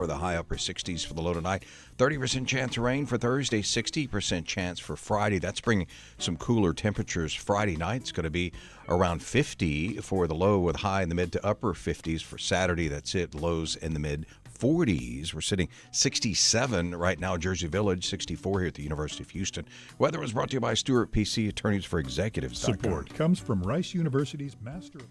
For the high upper 60s for the low tonight. 30% chance of rain for Thursday, 60% chance for Friday. That's bringing some cooler temperatures. Friday night it's going to be around 50 for the low with high in the mid to upper 50s. For Saturday, that's it. Lows in the mid 40s. We're sitting 67 right now, Jersey Village, 64 here at the University of Houston. Weather was brought to you by Stewart PC, attorneys for executives. Support comes from Rice University's Master of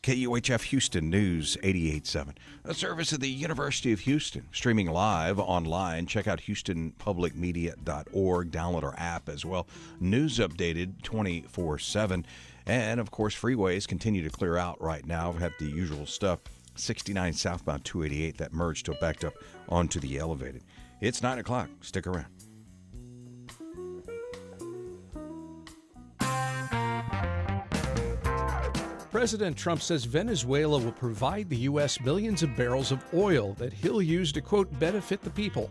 KUHF Houston News 88.7, a service of the University of Houston. Streaming live online. Check out houstonpublicmedia.org. Download our app as well. News updated 24/7. And, of course, freeways continue to clear out right now. We have the usual stuff. 69 southbound 288 that merged to backed up onto the elevated. It's 9 o'clock. Stick around. President Trump says Venezuela will provide the U.S. billions of barrels of oil that he'll use to, quote, benefit the people.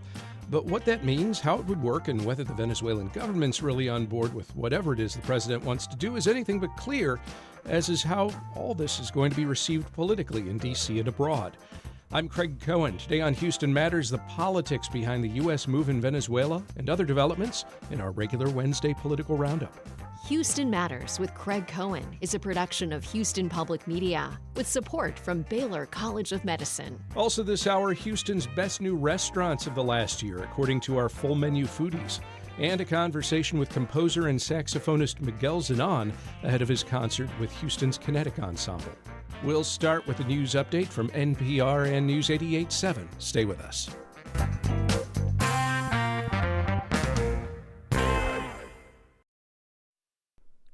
But what that means, how it would work, and whether the Venezuelan government's really on board with whatever it is the president wants to do is anything but clear, as is how all this is going to be received politically in D.C. and abroad. I'm Craig Cohen. Today on Houston Matters, the politics behind the U.S. move in Venezuela and other developments in our regular Wednesday political roundup. Houston Matters with Craig Cohen is a production of Houston Public Media with support from Baylor College of Medicine. Also this hour, Houston's best new restaurants of the last year, according to our full menu foodies, and a conversation with composer and saxophonist Miguel Zenón ahead of his concert with Houston's Kinetic Ensemble. We'll start with a news update from NPR and News 88.7. Stay with us.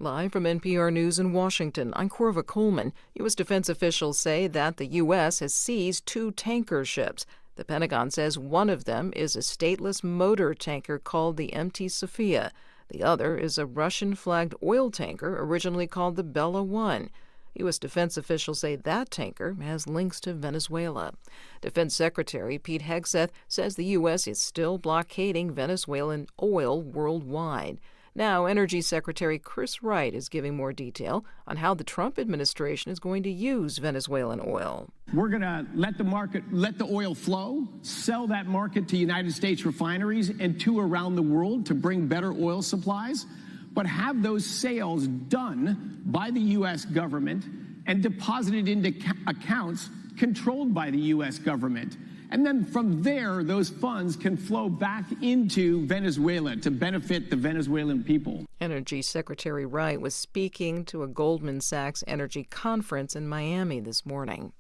Live from NPR News in Washington, I'm Corva Coleman. U.S. defense officials say that the U.S. has seized 2 tanker ships. The Pentagon says one of them is a stateless motor tanker called the MT Sophia. The other is a Russian-flagged oil tanker originally called the Bella 1. U.S. defense officials say that tanker has links to Venezuela. Defense Secretary Pete Hegseth says the U.S. is still blockading Venezuelan oil worldwide. Now, Energy Secretary Chris Wright is giving more detail on how the Trump administration is going to use Venezuelan oil. We're going to let the oil flow, sell that market to United States refineries and to around the world to bring better oil supplies, but have those sales done by the U.S. government and deposited into accounts controlled by the U.S. government. And then from there, those funds can flow back into Venezuela to benefit the Venezuelan people. Energy Secretary Wright was speaking to a Goldman Sachs energy conference in Miami this morning.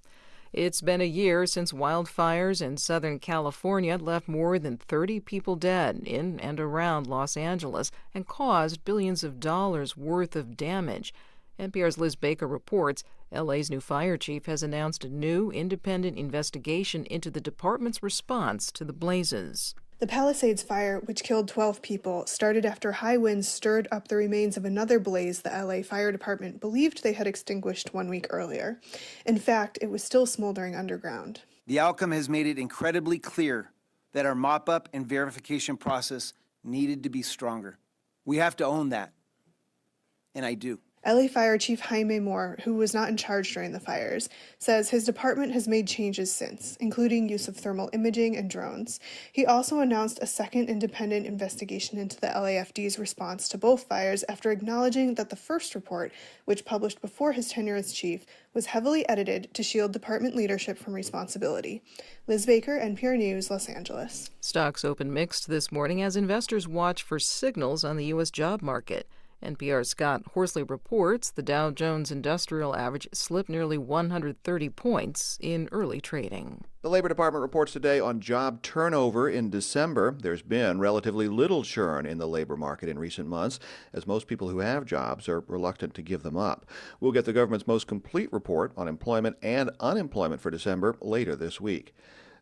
It's been a year since wildfires in Southern California left more than 30 people dead in and around Los Angeles and caused billions of dollars worth of damage. NPR's Liz Baker reports LA's new fire chief has announced a new independent investigation into the department's response to the blazes. The Palisades fire, which killed 12 people, started after high winds stirred up the remains of another blaze the LA Fire Department believed they had extinguished 1 week earlier. In fact, it was still smoldering underground. The outcome has made it incredibly clear that our mop-up and verification process needed to be stronger. We have to own that, and I do. LA Fire Chief Jaime Moore, who was not in charge during the fires, says his department has made changes since, including use of thermal imaging and drones. He also announced a second independent investigation into the LAFD's response to both fires after acknowledging that the first report, which published before his tenure as chief, was heavily edited to shield department leadership from responsibility. Liz Baker, NPR News, Los Angeles. Stocks opened mixed this morning as investors watch for signals on the U.S. job market. NPR's Scott Horsley reports the Dow Jones Industrial Average slipped nearly 130 points in early trading. The Labor Department reports today on job turnover in December. There's been relatively little churn in the labor market in recent months, as most people who have jobs are reluctant to give them up. We'll get the government's most complete report on employment and unemployment for December later this week.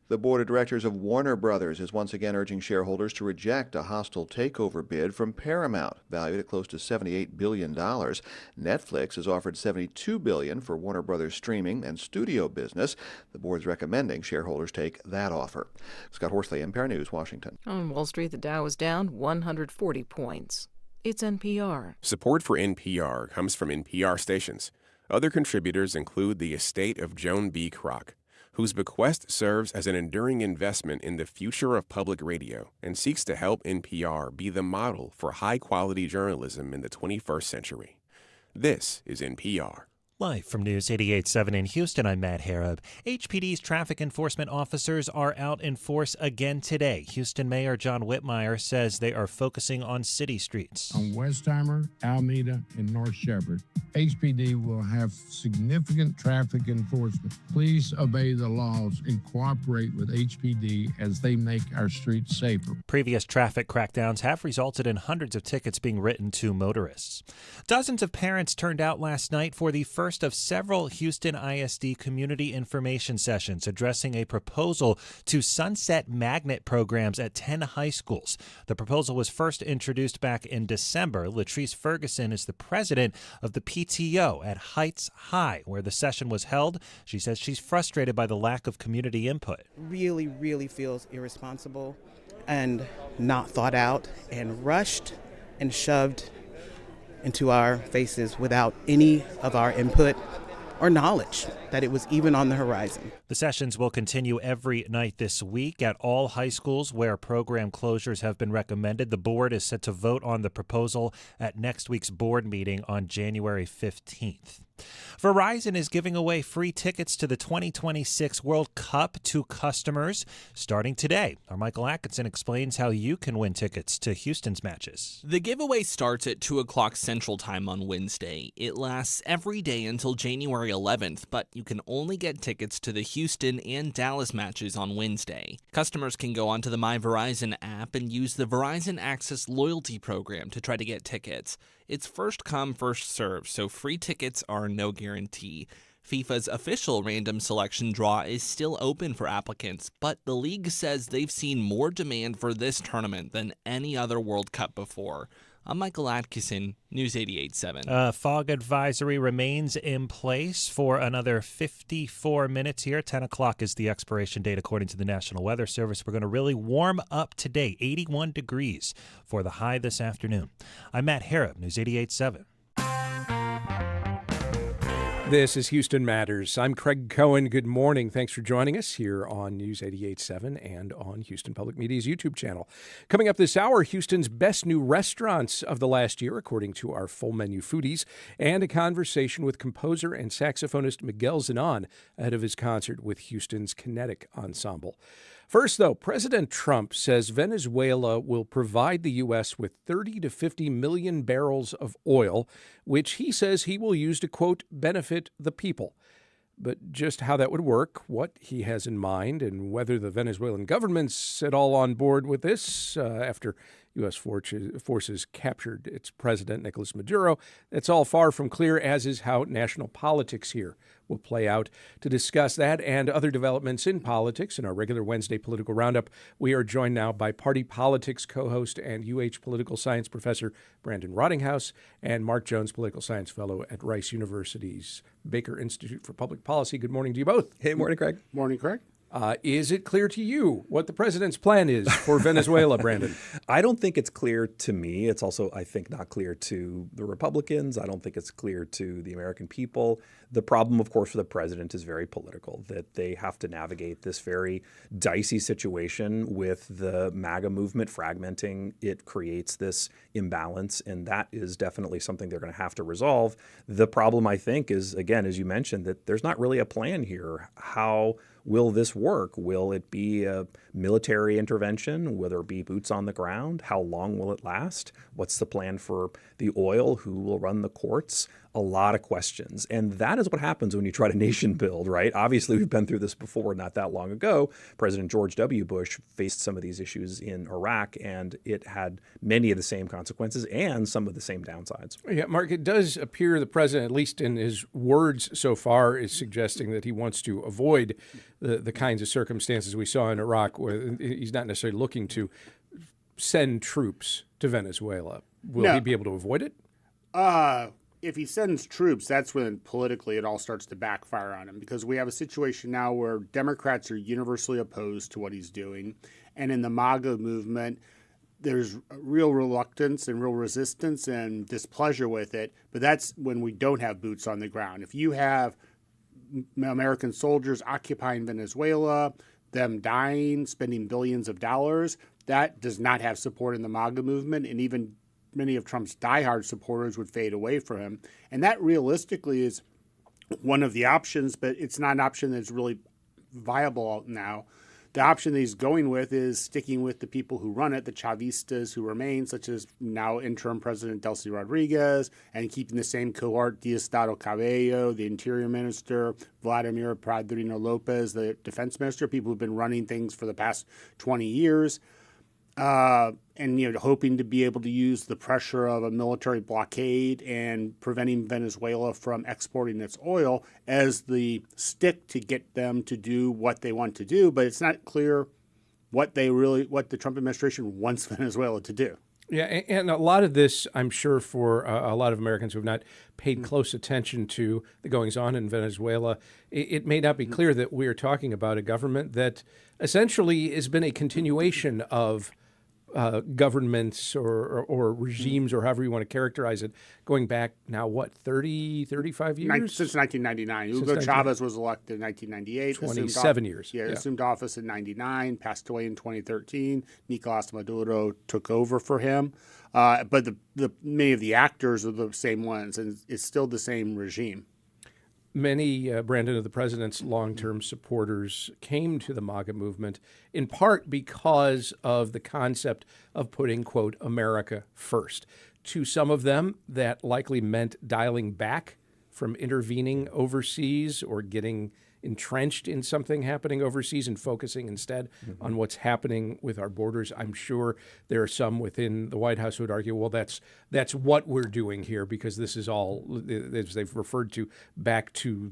The board of directors of Warner Brothers is once again urging shareholders to reject a hostile takeover bid from Paramount, valued at close to $78 billion. Netflix has offered $72 billion for Warner Brothers streaming and studio business. The board's recommending shareholders take that offer. Scott Horsley, NPR News, Washington. On Wall Street, the Dow is down 140 points. It's NPR. Support for NPR comes from NPR stations. Other contributors include the estate of Joan B. Kroc, whose bequest serves as an enduring investment in the future of public radio and seeks to help NPR be the model for high-quality journalism in the 21st century. This is NPR. Live from News 88.7 in Houston, I'm Matt Harrop. HPD's traffic enforcement officers are out in force again today. Houston Mayor John Whitmire says they are focusing on city streets. On Westheimer, Alameda, and North Shepherd, HPD will have significant traffic enforcement. Please obey the laws and cooperate with HPD as they make our streets safer. Previous traffic crackdowns have resulted in hundreds of tickets being written to motorists. Dozens of parents turned out last night for the first of several Houston ISD community information sessions addressing a proposal to sunset magnet programs at 10 high schools. The proposal was first introduced back in December. Latrice Ferguson is the president of the PTO at Heights High, where the session was held. She says she's frustrated by the lack of community input. Really feels irresponsible and not thought out and rushed and shoved into our faces without any of our input or knowledge that it was even on the horizon. The sessions will continue every night this week at all high schools where program closures have been recommended. The board is set to vote on the proposal at next week's board meeting on January 15th. Verizon is giving away free tickets to the 2026 World Cup to customers starting today. Our Michael Atkinson explains how you can win tickets to Houston's matches. The giveaway starts at 2 o'clock Central Time on Wednesday. It lasts every day until January 11th, but you can only get tickets to the Houston and Dallas matches on Wednesday. Customers can go onto the My Verizon app and use the Verizon Access loyalty program to try to get tickets. It's first come, first served, so free tickets are no guarantee. FIFA's official random selection draw is still open for applicants, but the league says they've seen more demand for this tournament than any other World Cup before. I'm Michael Atkinson, News 88.7. Fog advisory remains in place for another 54 minutes here. 10 o'clock is the expiration date, according to the National Weather Service. We're going to really warm up today, 81 degrees for the high this afternoon. I'm Matt Harrop, News 88.7. This is Houston Matters. I'm Craig Cohen. Good morning. Thanks for joining us here on News 88.7 and on Houston Public Media's YouTube channel. Coming up this hour, Houston's best new restaurants of the last year, according to our full menu foodies, and a conversation with composer and saxophonist Miguel Zenón ahead of his concert with Houston's Kinetic Ensemble. First, though, President Trump says Venezuela will provide the U.S. with 30 to 50 million barrels of oil, which he says he will use to, quote, benefit the people. But just how that would work, what he has in mind, and whether the Venezuelan government's at all on board with this after U.S. forces captured its president, Nicolas Maduro, that's all far from clear, as is how national politics here will play out. To discuss that and other developments in politics in our regular Wednesday political roundup, we are joined now by party politics co-host and UH political science professor Brandon Rottinghaus and Mark Jones, political science fellow at Rice University's Baker Institute for Public Policy. Good morning to you both. Hey, morning, Craig. Morning, Craig. Is it clear to you what the president's plan is for Venezuela, Brandon? I don't think it's clear to me. It's also, I think, not clear to the Republicans. I don't think it's clear to the American people. The problem, of course, for the president is very political, that they have to navigate this very dicey situation with the MAGA movement fragmenting. It creates this imbalance, and that is definitely something they're going to have to resolve. The problem, I think, is, again, as you mentioned, that there's not really a plan here. How will this work? Will it be a military intervention? Will there be boots on the ground? How long will it last? What's the plan for the oil? Who will run the courts? A lot of questions. And that is what happens when you try to nation build, right? Obviously, we've been through this before not that long ago. President George W. Bush faced some of these issues in Iraq, and it had many of the same consequences and some of the same downsides. Yeah, Mark, it does appear the president, at least in his words so far, is suggesting that he wants to avoid the kinds of circumstances we saw in Iraq, where he's not necessarily looking to send troops to Venezuela. Will he be able to avoid it? If he sends troops, that's when politically it all starts to backfire on him, because we have a situation now where Democrats are universally opposed to what he's doing. And in the MAGA movement, there's real reluctance and real resistance and displeasure with it. But that's when we don't have boots on the ground. If you have American soldiers occupying Venezuela, them dying, spending billions of dollars. That does not have support in the MAGA movement, and even many of Trump's diehard supporters would fade away from him. And that realistically is one of the options, but it's not an option that's really viable now. The option that he's going with is sticking with the people who run it, the Chavistas who remain, such as now interim President Delcy Rodriguez, and keeping the same cohort, Diosdado Cabello, the Interior Minister, Vladimir Padrino Lopez, the Defense Minister, people who've been running things for the past 20 years. And hoping to be able to use the pressure of a military blockade and preventing Venezuela from exporting its oil as the stick to get them to do what they want to do. But it's not clear what the Trump administration wants Venezuela to do. Yeah, and a lot of this, I'm sure, for a lot of Americans who have not paid close attention to the goings-on in Venezuela, it may not be clear that we are talking about a government that essentially has been a continuation of governments or regimes, or however you want to characterize it, going back now, 35 years? Since 1999. Hugo Chavez was elected in 1998. 27 years. Yeah, assumed office in 99, passed away in 2013. Nicolas Maduro took over for him. But the many of the actors are the same ones, and it's still the same regime. Many, Brandon, of the president's long-term supporters came to the MAGA movement in part because of the concept of putting, quote, America first. To some of them, that likely meant dialing back from intervening overseas or getting entrenched in something happening overseas and focusing instead on what's happening with our borders. I'm sure there are some within the White House who would argue, well, that's what we're doing here, because this is all, as they've referred to, back to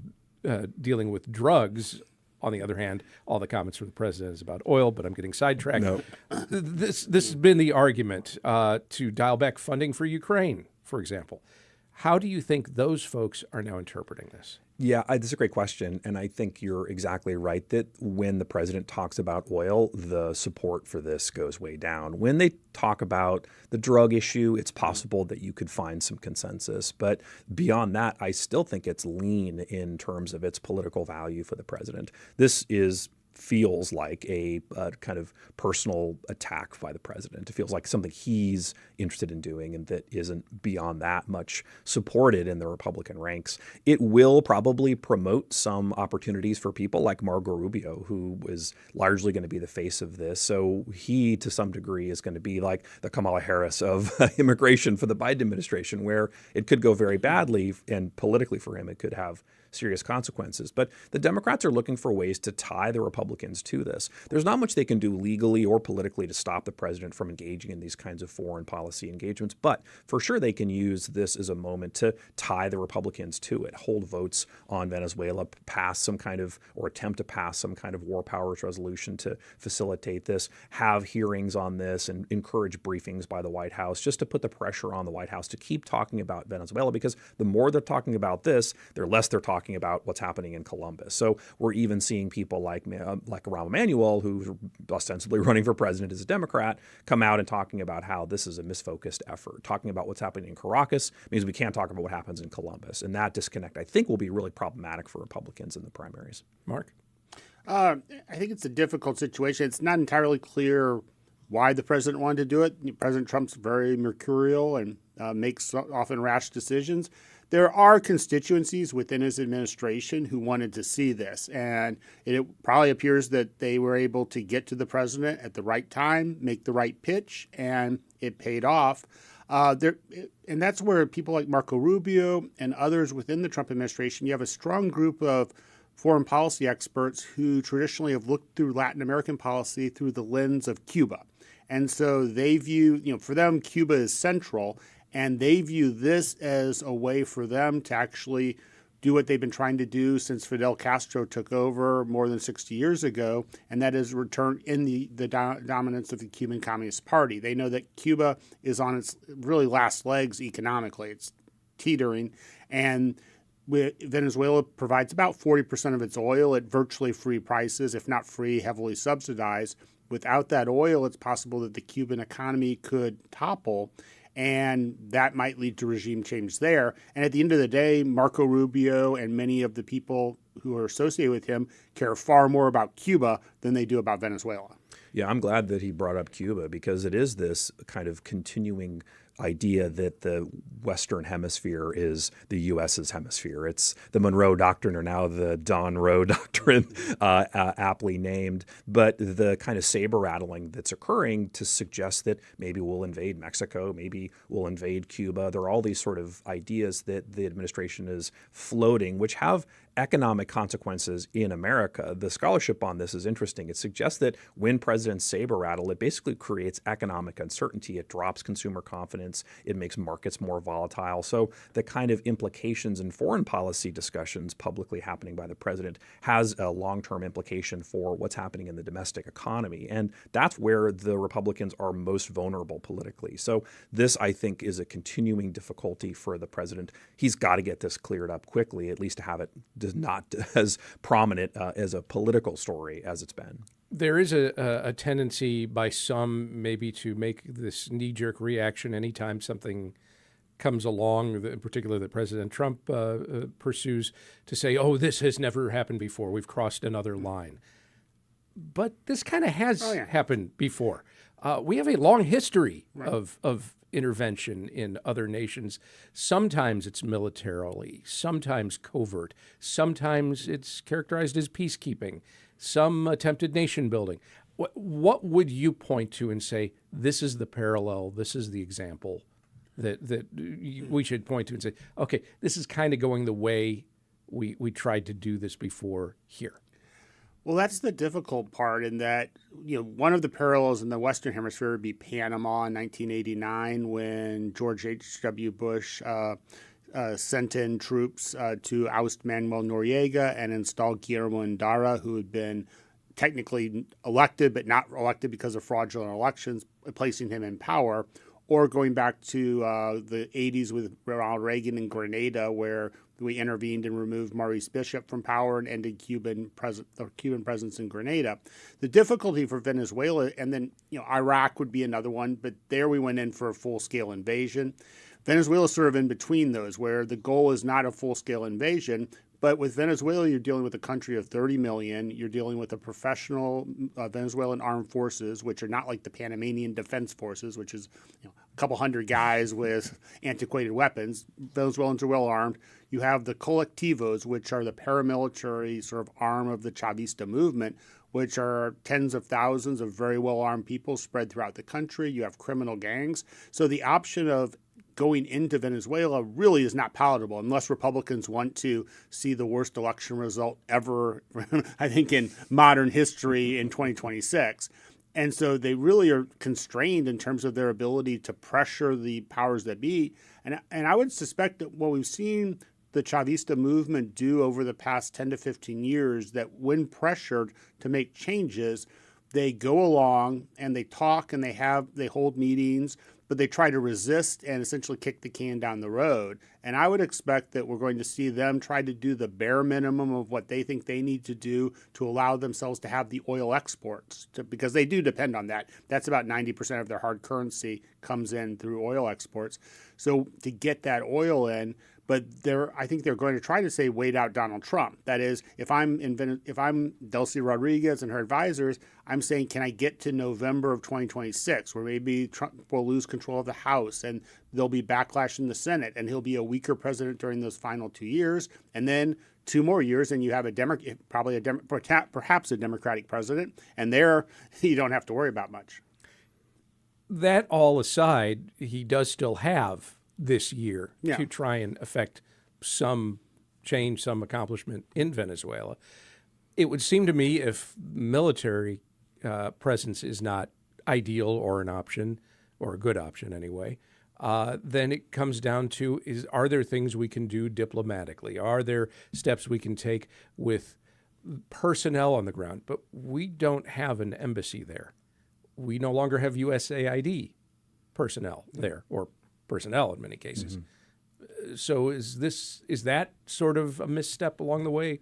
dealing with drugs. On the other hand, all the comments from the president is about oil, but I'm getting sidetracked. No. This has been the argument to dial back funding for Ukraine, for example. How do you think those folks are now interpreting this? Yeah, this is a great question. And I think you're exactly right that when the president talks about oil, the support for this goes way down. When they talk about the drug issue, it's possible that you could find some consensus. But beyond that, I still think it's lean in terms of its political value for the president. This feels like a kind of personal attack by the president. It feels like something he's interested in doing and that isn't beyond that much supported in the Republican ranks. It will probably promote some opportunities for people like Marco Rubio, who is largely going to be the face of this. So he, to some degree, is going to be like the Kamala Harris of immigration for the Biden administration, where it could go very badly, and politically for him, it could have serious consequences. But the Democrats are looking for ways to tie the Republicans to this. There's not much they can do legally or politically to stop the president from engaging in these kinds of foreign policy engagements, but for sure they can use this as a moment to tie the Republicans to it, hold votes on Venezuela, pass some kind of, or attempt to pass some kind of war powers resolution to facilitate this, have hearings on this, and encourage briefings by the White House, just to put the pressure on the White House to keep talking about Venezuela, because the more they're talking about this, the less they're talking about what's happening in Columbus. So we're even seeing people like Rahm Emanuel, who's ostensibly running for president as a Democrat, come out and talking about how this is a misfocused effort. Talking about what's happening in Caracas means we can't talk about what happens in Columbus. And that disconnect, I think, will be really problematic for Republicans in the primaries. Mark? I think it's a difficult situation. It's not entirely clear why the president wanted to do it. President Trump's very mercurial and makes often rash decisions. There are constituencies within his administration who wanted to see this, and it probably appears that they were able to get to the president at the right time, make the right pitch, and it paid off. And that's where people like Marco Rubio and others within the Trump administration, you have a strong group of foreign policy experts who traditionally have looked through Latin American policy through the lens of Cuba. And so they view, for them, Cuba is central. And they view this as a way for them to actually do what they've been trying to do since Fidel Castro took over more than 60 years ago, and that is return in the dominance of the Cuban Communist Party. They know that Cuba is on its really last legs economically. It's teetering, and Venezuela provides about 40% of its oil at virtually free prices, if not free, heavily subsidized. Without that oil, it's possible that the Cuban economy could topple. and that might lead to regime change there. And at the end of the day, Marco Rubio and many of the people who are associated with him care far more about Cuba than they do about Venezuela. Yeah, I'm glad that he brought up Cuba, because it is this kind of continuing idea that the Western Hemisphere is the U.S.'s hemisphere. It's the Monroe Doctrine, or now the Don Roe Doctrine, aptly named. But the kind of saber rattling that's occurring to suggest that maybe we'll invade Mexico, maybe we'll invade Cuba. There are all these sort of ideas that the administration is floating, which have economic consequences in America. The scholarship on this is interesting. It suggests that when presidents saber rattle, it basically creates economic uncertainty. It drops consumer confidence. It makes markets more volatile. So the kind of implications in foreign policy discussions publicly happening by the president has a long-term implication for what's happening in the domestic economy. And that's where the Republicans are most vulnerable politically. So this, I think, is a continuing difficulty for the president. He's got to get this cleared up quickly, at least to have it not as prominent as a political story as it's been. There is a tendency by some maybe to make this knee-jerk reaction anytime something comes along, in particular that President Trump pursues, to say, oh, this has never happened before. We've crossed another line. But this kind of has happened before. We have a long history of intervention in other nations. Sometimes it's militarily, sometimes covert, sometimes it's characterized as peacekeeping, some attempted nation building. What would you point to and say, this is the parallel, this is the example that we should point to and say, okay, this is kind of going the way we tried to do this before here? Well, that's the difficult part, in that, one of the parallels in the Western Hemisphere would be Panama in 1989, when George H.W. Bush sent in troops to oust Manuel Noriega and install Guillermo Endara, who had been technically elected but not elected because of fraudulent elections, placing him in power. Or going back to the 80s with Ronald Reagan in Grenada, where we intervened and removed Maurice Bishop from power and ended Cuban presence in Grenada. The difficulty for Venezuela, and then Iraq would be another one, but there we went in for a full-scale invasion. Venezuela is sort of in between those, where the goal is not a full-scale invasion, but with Venezuela, you're dealing with a country of 30 million. You're dealing with a professional Venezuelan armed forces, which are not like the Panamanian Defense Forces, which is a couple hundred guys with antiquated weapons. Venezuelans are well armed. You have the colectivos, which are the paramilitary sort of arm of the Chavista movement, which are tens of thousands of very well-armed people spread throughout the country. You have criminal gangs. So the option of going into Venezuela really is not palatable unless Republicans want to see the worst election result ever, I think, in modern history in 2026. And so they really are constrained in terms of their ability to pressure the powers that be. And I would suspect that what we've seen the Chavista movement do over the past 10 to 15 years, that when pressured to make changes, they go along and they talk and they hold meetings, but they try to resist and essentially kick the can down the road. And I would expect that we're going to see them try to do the bare minimum of what they think they need to do to allow themselves to have the oil exports, because they do depend on that. That's about 90% of their hard currency comes in through oil exports. So to get that oil in, but I think they're going to try to say, wait out Donald Trump. That is, if I'm Delcy Rodriguez and her advisors, I'm saying, can I get to November of 2026, where maybe Trump will lose control of the House and there'll be backlash in the Senate, and he'll be a weaker president during those final 2 years, and then 2 more years, and you have perhaps a Democratic president, and there you don't have to worry about much. That all aside, he does still have this year to try and affect some change, some accomplishment in Venezuela. It would seem to me, if military presence is not ideal or an option, or a good option anyway, then it comes down to, are there things we can do diplomatically? Are there steps we can take with personnel on the ground? But we don't have an embassy there. We no longer have USAID personnel there, or personnel in many cases. Mm-hmm. So is that sort of a misstep along the way?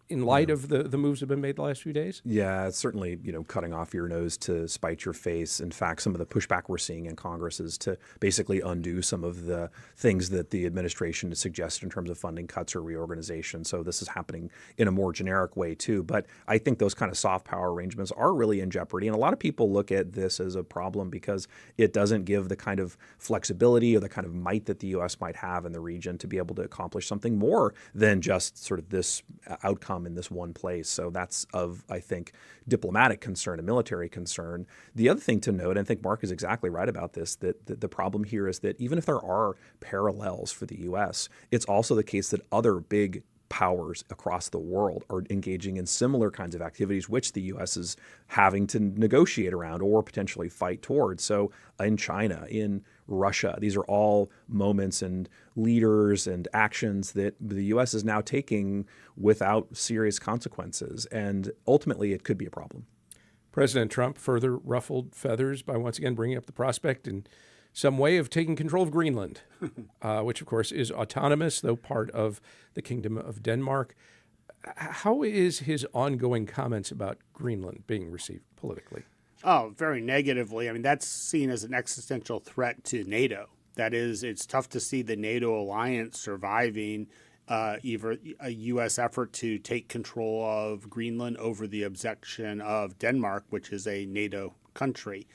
in light of the moves that have been made the last few days? Yeah, it's certainly, cutting off your nose to spite your face. In fact, some of the pushback we're seeing in Congress is to basically undo some of the things that the administration has suggested in terms of funding cuts or reorganization. So this is happening in a more generic way too. But I think those kind of soft power arrangements are really in jeopardy. And a lot of people look at this as a problem because it doesn't give the kind of flexibility or the kind of might that the U.S. might have in the region to be able to accomplish something more than just sort of this outcome in this one place. So that's of, I think, diplomatic concern and military concern. The other thing to note, and I think Mark is exactly right about this, that the problem here is that even if there are parallels for the U.S., it's also the case that other big powers across the world are engaging in similar kinds of activities, which the U.S. is having to negotiate around or potentially fight towards. So in China, in Russia, these are all moments and leaders and actions that the U.S. is now taking without serious consequences. And ultimately, it could be a problem. President Trump further ruffled feathers by once again bringing up the prospect in some way of taking control of Greenland, which, of course, is autonomous, though part of the Kingdom of Denmark. How is his ongoing comments about Greenland being received politically? Oh, very negatively. I mean, that's seen as an existential threat to NATO. That is, it's tough to see the NATO alliance surviving either a U.S. effort to take control of Greenland over the objection of Denmark, which is a NATO country.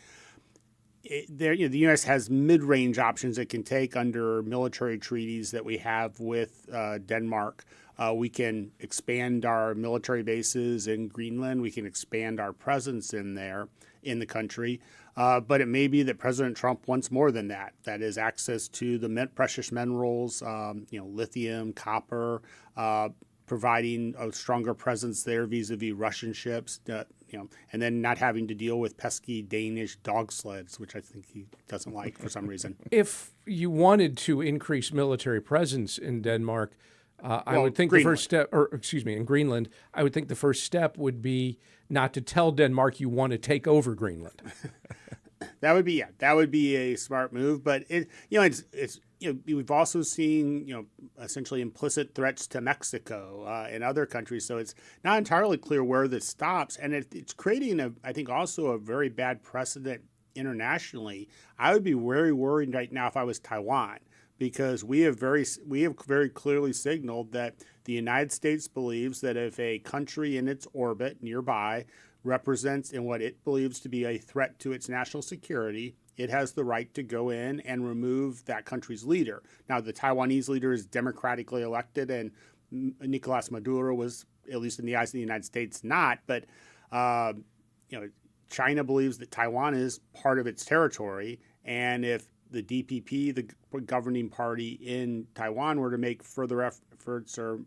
The U.S. has mid-range options it can take under military treaties that we have with Denmark. We can expand our military bases in Greenland. We can expand our presence in the country. But it may be that President Trump wants more than that. That is access to the precious minerals, lithium, copper, providing a stronger presence there vis-a-vis Russian ships. And then not having to deal with pesky Danish dog sleds, which I think he doesn't like for some reason. If you wanted to increase military presence in Denmark, I would think Greenland. the first step, in Greenland, I would think the first step would be not to tell Denmark you want to take over Greenland. That would be a smart move. But we've also seen essentially implicit threats to Mexico and other countries. So it's not entirely clear where this stops, and it's creating I think also a very bad precedent internationally. I would be very worried right now if I was Taiwan, because we have very clearly signaled that the United States believes that if a country in its orbit nearby represents in what it believes to be a threat to its national security, it has the right to go in and remove that country's leader. Now, the Taiwanese leader is democratically elected, and Nicolas Maduro was, at least in the eyes of the United States, not. But China believes that Taiwan is part of its territory, and if the DPP, the governing party in Taiwan, were to make further efforts or,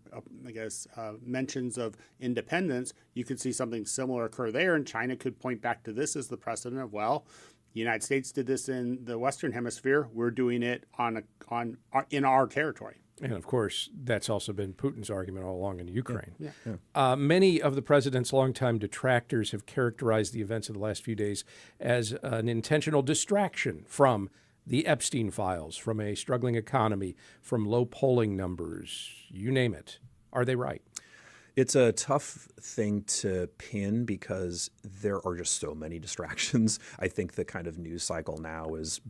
mentions of independence, you could see something similar occur there, and China could point back to this as the precedent of, well, the United States did this in the Western Hemisphere. We're doing it in our territory. And, of course, that's also been Putin's argument all along in Ukraine. Yeah. Many of the president's longtime detractors have characterized the events of the last few days as an intentional distraction from the Epstein files, from a struggling economy, from low polling numbers, you name it. Are they right? It's a tough thing to pin because there are just so many distractions. I think the kind of news cycle now is,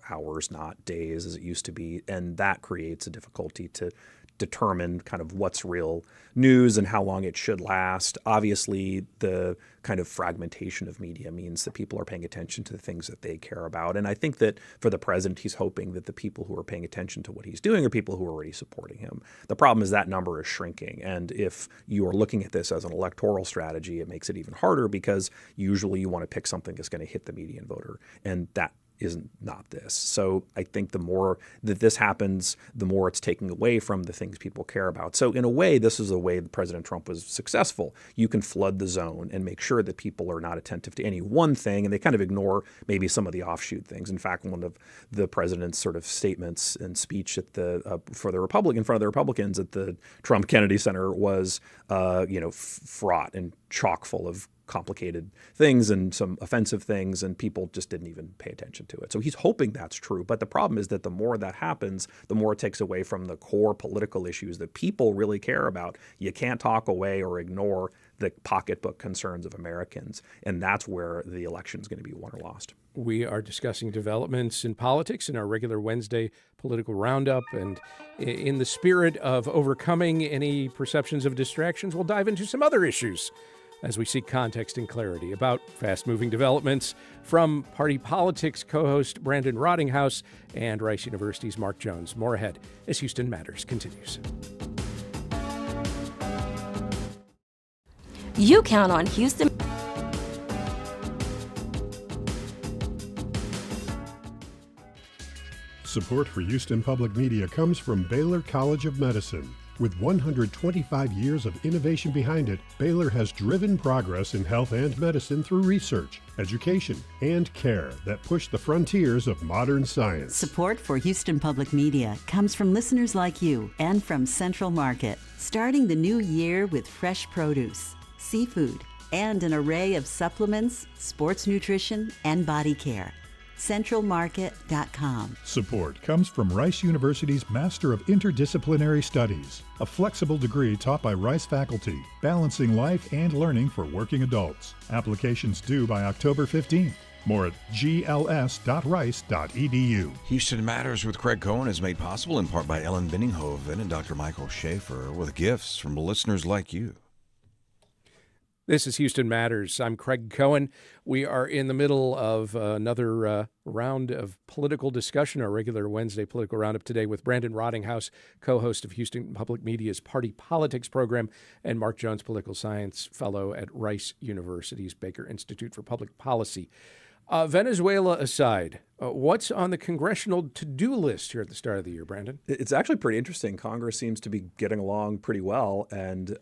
hours, not days, as it used to be. And that creates a difficulty to determine kind of what's real news and how long it should last. Obviously, the kind of fragmentation of media means that people are paying attention to the things that they care about. And I think that for the president, he's hoping that the people who are paying attention to what he's doing are people who are already supporting him. The problem is that number is shrinking. And if you are looking at this as an electoral strategy, it makes it even harder because usually you want to pick something that's going to hit the median voter. And that isn't not this. So I think the more that this happens, the more it's taking away from the things people care about. So in a way, this is a way that President Trump was successful. You can flood the zone and make sure that people are not attentive to any one thing, and they kind of ignore maybe some of the offshoot things. In fact, one of the president's sort of statements and speech at in front of the Republicans at the Trump Kennedy Center was, fraught and chock full of complicated things and some offensive things, and people just didn't even pay attention to it. So he's hoping that's true. But the problem is that the more that happens, the more it takes away from the core political issues that people really care about. You can't talk away or ignore the pocketbook concerns of Americans. And that's where the election is going to be won or lost. We are discussing developments in politics in our regular Wednesday political roundup. And in the spirit of overcoming any perceptions of distractions, we'll dive into some other issues as we seek context and clarity about fast-moving developments from Party Politics co-host Brandon Rottinghaus and Rice University's Mark Jones. More ahead as Houston Matters continues. You count on Houston. Support for Houston Public Media comes from Baylor College of Medicine. With 125 years of innovation behind it, Baylor has driven progress in health and medicine through research, education, and care that push the frontiers of modern science. Support for Houston Public Media comes from listeners like you and from Central Market, starting the new year with fresh produce, seafood, and an array of supplements, sports nutrition, and body care. CentralMarket.com. Support comes from Rice University's Master of Interdisciplinary Studies, a flexible degree taught by Rice faculty, balancing life and learning for working adults. Applications due by October 15th. More at gls.rice.edu. Houston Matters with Craig Cohen is made possible in part by Ellen Binninghoven and Dr. Michael Schaefer, with gifts from listeners like you. This is Houston Matters. I'm Craig Cohen. We are in the middle of another round of political discussion, our regular Wednesday political roundup today with Brandon Rottinghaus, co-host of Houston Public Media's Party Politics program, and Mark Jones, political science fellow at Rice University's Baker Institute for Public Policy. Venezuela aside, what's on the congressional to-do list here at the start of the year, Brandon? It's actually pretty interesting. Congress seems to be getting along pretty well and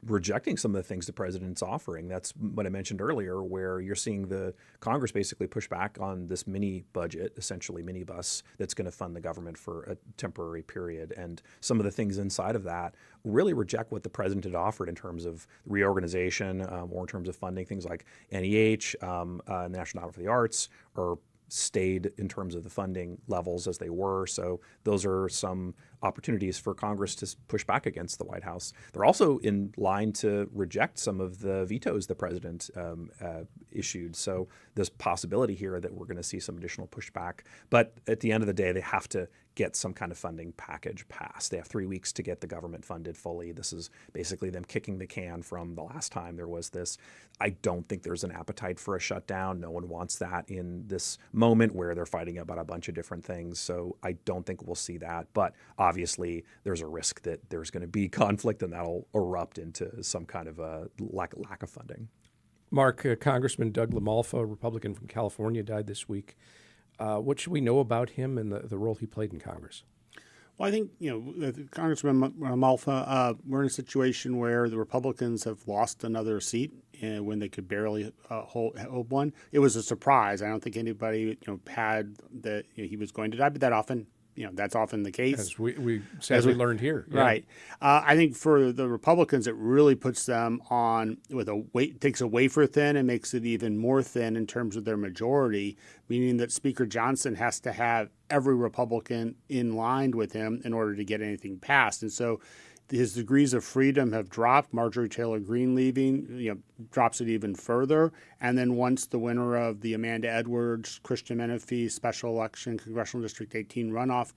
rejecting some of the things the president's offering. That's what I mentioned earlier, where you're seeing the Congress basically push back on this mini budget, essentially minibus, that's going to fund the government for a temporary period. And some of the things inside of that really reject what the president had offered in terms of reorganization or in terms of funding. Things like NEH, National Endowment for the Arts, or stayed in terms of the funding levels as they were. So those are some opportunities for Congress to push back against the White House. They're also in line to reject some of the vetoes the president issued. So there's possibility here that we're going to see some additional pushback. But at the end of the day, they have to get some kind of funding package passed. They have 3 weeks to get the government funded fully. This is basically them kicking the can from the last time there was this. I don't think there's an appetite for a shutdown. No one wants that in this moment where they're fighting about a bunch of different things. So I don't think we'll see that. But obviously, there's a risk that there's going to be conflict and that'll erupt into some kind of a lack of funding. Mark, Congressman Doug LaMalfa, a Republican from California, died this week. What should we know about him and the role he played in Congress? Well, I think, Congressman LaMalfa, we're in a situation where the Republicans have lost another seat when they could barely hold one. It was a surprise. I don't think anybody had that he was going to die, but that's often the case. As we sadly learned here. Yeah. Right. I think for the Republicans, it really puts them on takes a wafer thin and makes it even more thin in terms of their majority, meaning that Speaker Johnson has to have every Republican in line with him in order to get anything passed. And so his degrees of freedom have dropped. Marjorie Taylor Greene leaving, drops it even further. And then once the winner of the Amanda Edwards, Christian Menefee special election, Congressional District 18 runoff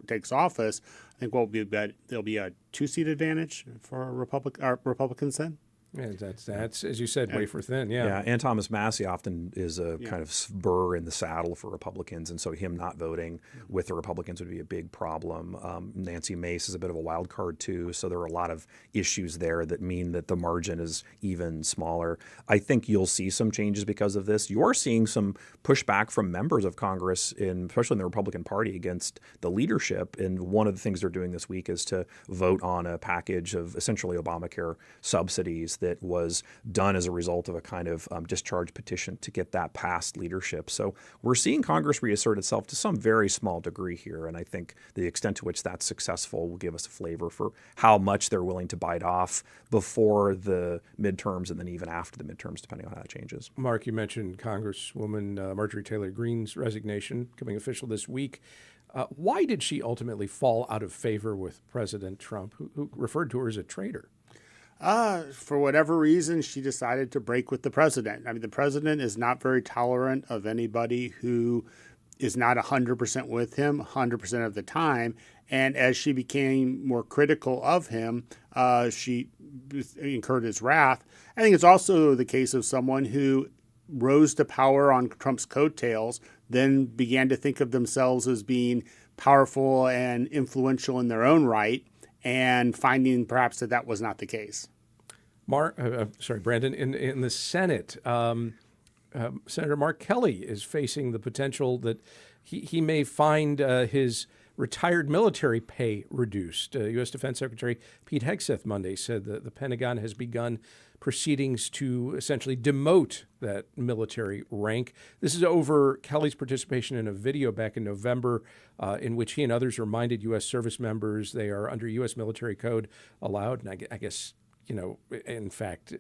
takes office, I think there'll be a 2-seat advantage for Republicans then. Yeah, that's as you said, wafer thin. Yeah. And Thomas Massey often is a kind of spur in the saddle for Republicans, and so him not voting with the Republicans would be a big problem. Nancy Mace is a bit of a wild card too, so there are a lot of issues there that mean that the margin is even smaller. I think you'll see some changes because of this. You're seeing some pushback from members of Congress, especially in the Republican Party, against the leadership. And one of the things they're doing this week is to vote on a package of essentially Obamacare subsidies that was done as a result of a kind of discharge petition to get that past leadership. So we're seeing Congress reassert itself to some very small degree here, and I think the extent to which that's successful will give us a flavor for how much they're willing to bite off before the midterms and then even after the midterms, depending on how that changes. Mark, you mentioned Congresswoman Marjorie Taylor Greene's resignation coming official this week. Why did she ultimately fall out of favor with President Trump, who referred to her as a traitor? For whatever reason, she decided to break with the president. I mean, the president is not very tolerant of anybody who is not 100% with him 100% of the time. And as she became more critical of him, she incurred his wrath. I think it's also the case of someone who rose to power on Trump's coattails, then began to think of themselves as being powerful and influential in their own right, and finding perhaps that was not the case. Brandon, in the Senate, Senator Mark Kelly is facing the potential that he may find his retired military pay reduced. U.S. Defense Secretary Pete Hegseth Monday said that the Pentagon has begun proceedings to essentially demote that military rank. This is over Kelly's participation in a video back in November in which he and others reminded U.S. service members they are under U.S. military code allowed, and I guess, in fact,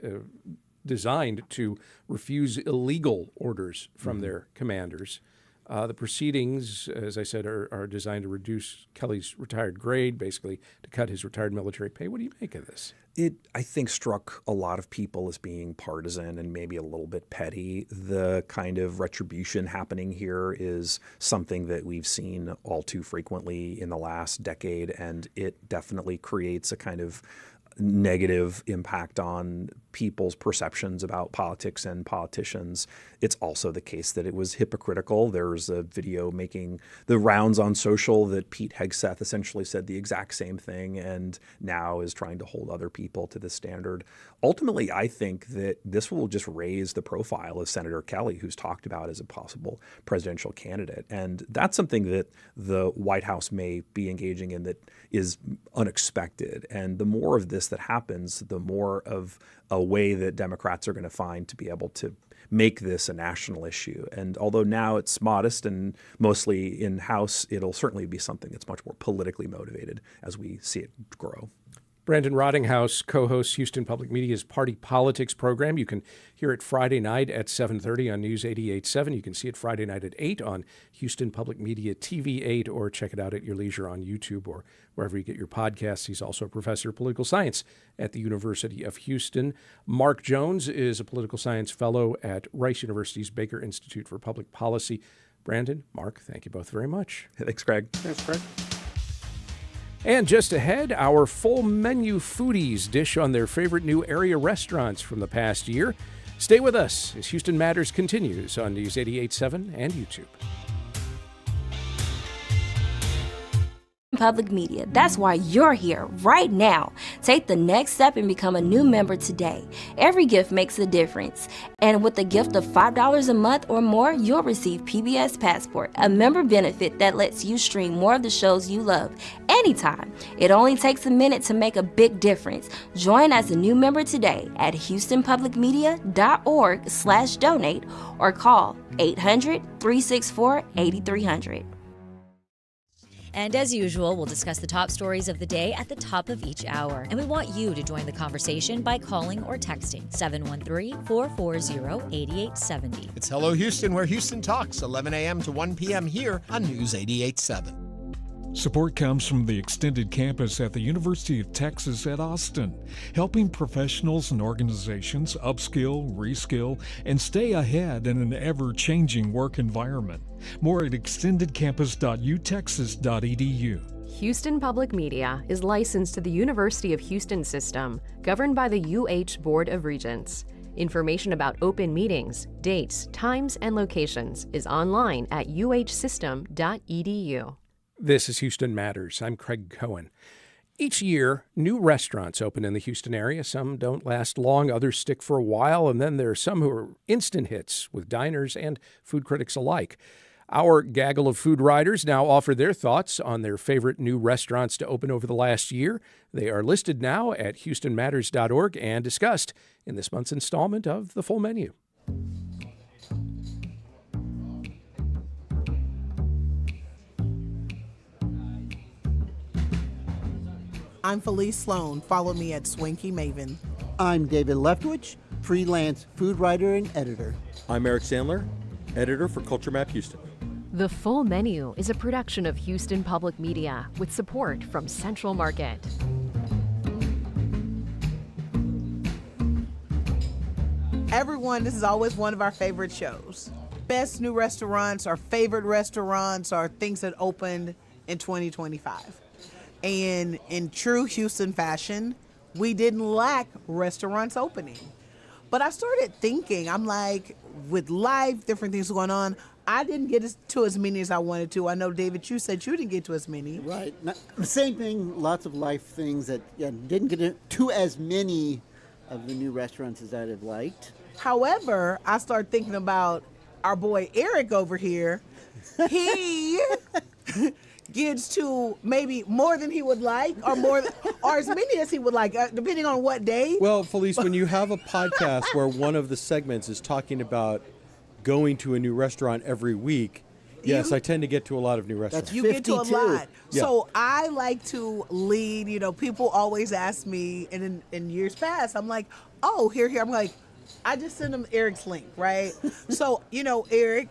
designed to refuse illegal orders from their commanders. The proceedings, as I said, are designed to reduce Kelly's retired grade, basically to cut his retired military pay. What do you make of this? It, I think, struck a lot of people as being partisan and maybe a little bit petty. The kind of retribution happening here is something that we've seen all too frequently in the last decade, and it definitely creates a kind of negative impact on people's perceptions about politics and politicians. It's also the case that it was hypocritical. There's a video making the rounds on social that Pete Hegseth essentially said the exact same thing and now is trying to hold other people to this standard. Ultimately, I think that this will just raise the profile of Senator Kelly, who's talked about as a possible presidential candidate. And that's something that the White House may be engaging in that is unexpected. And the more of this that happens, the more of a way that Democrats are going to find to be able to make this a national issue. And although now it's modest and mostly in-house, it'll certainly be something that's much more politically motivated as we see it grow. Brandon Rottinghaus co-hosts Houston Public Media's Party Politics program. You can hear it Friday night at 7:30 on News 88.7. You can see it Friday night at 8 on Houston Public Media TV 8, or check it out at your leisure on YouTube or wherever you get your podcasts. He's also a professor of political science at the University of Houston. Mark Jones is a political science fellow at Rice University's Baker Institute for Public Policy. Brandon, Mark, thank you both very much. Thanks, Craig. Thanks, Craig. And just ahead, our full menu foodies dish on their favorite new area restaurants from the past year. Stay with us as Houston Matters continues on News 88.7 and YouTube. Public Media. That's why you're here right now. Take the next step and become a new member today. Every gift makes a difference. And with a gift of $5 a month or more, you'll receive PBS Passport, a member benefit that lets you stream more of the shows you love anytime. It only takes a minute to make a big difference. Join as a new member today at houstonpublicmedia.org/donate or call 800-364-8300. And as usual, we'll discuss the top stories of the day at the top of each hour. And we want you to join the conversation by calling or texting 713-440-8870. It's Hello Houston, where Houston talks, 11 a.m. to 1 p.m. here on News 88.7. Support comes from the extended campus at the University of Texas at Austin, helping professionals and organizations upskill, reskill, and stay ahead in an ever-changing work environment. More at extendedcampus.utexas.edu. Houston Public Media is licensed to the University of Houston system, governed by the UH Board of Regents. Information about open meetings, dates, times, and locations is online at uhsystem.edu. This is Houston Matters. I'm Craig Cohen. Each year, new restaurants open in the Houston area. Some don't last long, others stick for a while, and then there are some who are instant hits with diners and food critics alike. Our gaggle of food writers now offer their thoughts on their favorite new restaurants to open over the last year. They are listed now at HoustonMatters.org and discussed in this month's installment of The Full Menu. I'm Felice Sloan. Follow me at Swanky Maven. I'm David Leftwich, freelance food writer and editor. I'm Eric Sandler, editor for Culture Map Houston. The Full Menu is a production of Houston Public Media with support from Central Market. Everyone, this is always one of our favorite shows. Best new restaurants, our favorite restaurants, are things that opened in 2025. And in true Houston fashion, we didn't lack restaurants opening. But I started thinking, I'm like, with life, different things going on, I didn't get to as many as I wanted to. I know, David, you said you didn't get to as many. Right. Same thing, lots of life things that didn't get to as many of the new restaurants as I'd have liked. However, I started thinking about our boy Eric over here. He gets to maybe more than he would like, or as many as he would like, depending on what day. Well, Felice, when you have a podcast where one of the segments is talking about going to a new restaurant every week, yes, I tend to get to a lot of new restaurants. You get to a lot. Yeah. So I like to lead. People always ask me, and in years past, I'm like, oh, here. I'm like, I just send them Eric's link, right? So, Eric,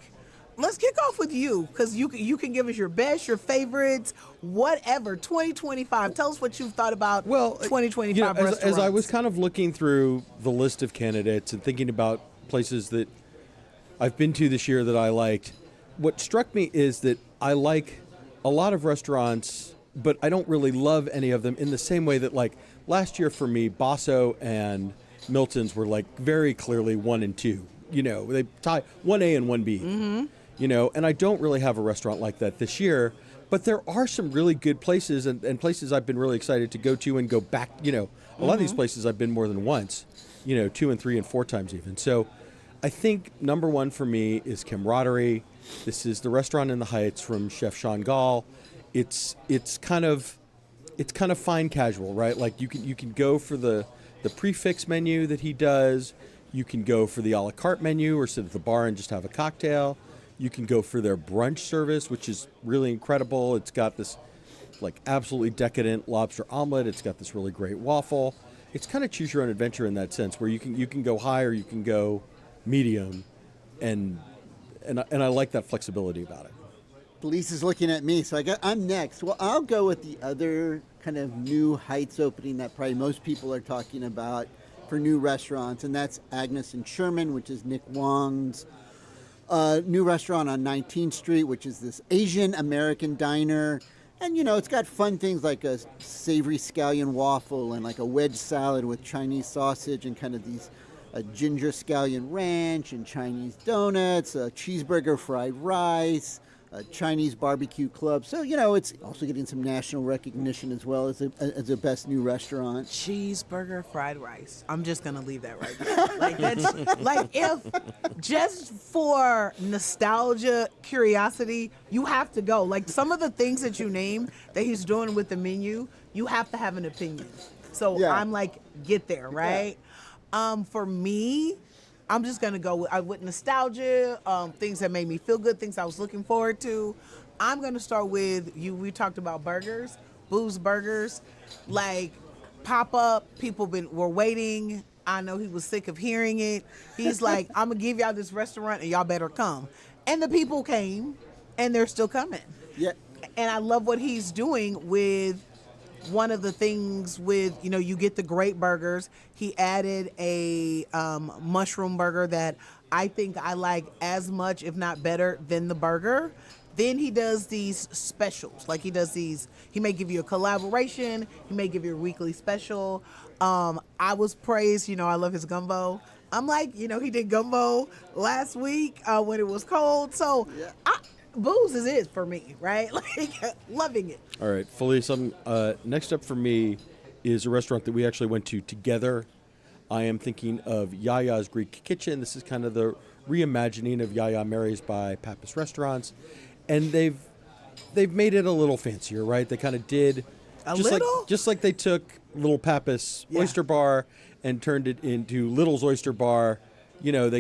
let's kick off with you, because you can give us your best, your favorites, whatever. 2025. Tell us what you've thought about 2025 restaurants. As I was kind of looking through the list of candidates and thinking about places that I've been to this year that I liked, what struck me is that I like a lot of restaurants, but I don't really love any of them in the same way that, like, last year for me, Basso and Milton's were like very clearly 1 and 2. They tie 1A and 1B. Mm-hmm. And I don't really have a restaurant like that this year, but there are some really good places and places I've been really excited to go to and go back. A lot of these places I've been more than once, 2 and 3 and 4 times even. So I think number one for me is Camaraderie. This is the restaurant in the Heights from Chef Sean Gall. It's kind of fine casual, right? Like you can go for the prefix menu that he does. You can go for the a la carte menu or sit at the bar and just have a cocktail. You can go for their brunch service, which is really incredible. It's got this like absolutely decadent lobster omelet. It's got this really great waffle. It's kind of choose your own adventure in that sense, where you can go high or you can go medium, and I like that flexibility about it. Felice is looking at me, so I'm next. Well, I'll go with the other kind of new Heights opening that probably most people are talking about for new restaurants, and that's Agnes and Sherman, which is Nick Wong's new restaurant on 19th Street, which is this Asian American diner. And, it's got fun things like a savory scallion waffle and like a wedge salad with Chinese sausage and kind of these ginger scallion ranch and Chinese donuts, a cheeseburger fried rice, a Chinese barbecue club. So, it's also getting some national recognition as well as the best new restaurant. Cheeseburger fried rice. I'm just going to leave that right there. Like, that's, like, if just for nostalgia, curiosity, you have to go. Like, some of the things that you name that he's doing with the menu, you have to have an opinion. So yeah. I'm like, get there, right? Yeah. For me, I'm just going to go with nostalgia, things that made me feel good, things I was looking forward to. I'm going to start with you. We talked about burgers, Boo's Burgers, like pop up. People were waiting. I know he was sick of hearing it. He's like, I'm going to give y'all this restaurant and y'all better come. And the people came and they're still coming. Yeah. And I love what he's doing with one of the things with, you get the great burgers. He added a mushroom burger that I think I like as much, if not better, than the burger. Then he does these specials. Like he may give you a collaboration. He may give you a weekly special. I was praised, I love his gumbo. I'm like, he did gumbo last week when it was cold. So yeah. Boo's is it for me, right? Like, loving it. All right, Felice, next up for me is a restaurant that we actually went to together. I am thinking of Yaya's Greek Kitchen. This is kind of the reimagining of Yaya Mary's by Pappas Restaurants, and they've made it a little fancier, right? They kind of did just like they took Little Pappas Oyster Bar and turned it into Little's Oyster Bar. You know, they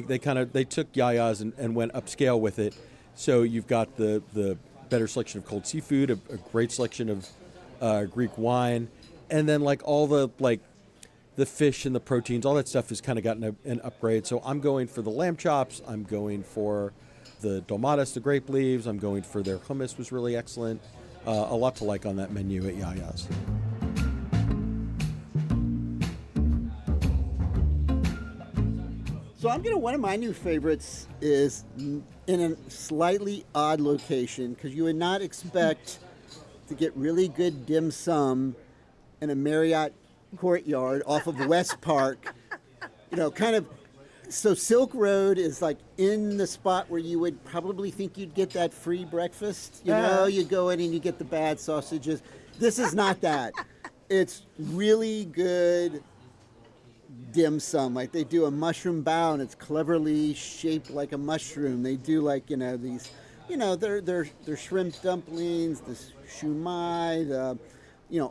took Yaya's and went upscale with it. So you've got the better selection of cold seafood, a great selection of Greek wine, and then like all the fish and the proteins, all that stuff has kind of gotten an upgrade. So I'm going for the lamb chops. I'm going for the dolmadas, the grape leaves. I'm going for their hummus, was really excellent. A lot to like on that menu at Yaya's. So one of my new favorites is in a slightly odd location, because you would not expect to get really good dim sum in a Marriott courtyard off of West Park. So Silk Road is like in the spot where you would probably think you'd get that free breakfast. You go in and you get the bad sausages. This is not that. It's really good dim sum. Like they do a mushroom bao and it's cleverly shaped like a mushroom. They do these, their shrimp dumplings, the shumai,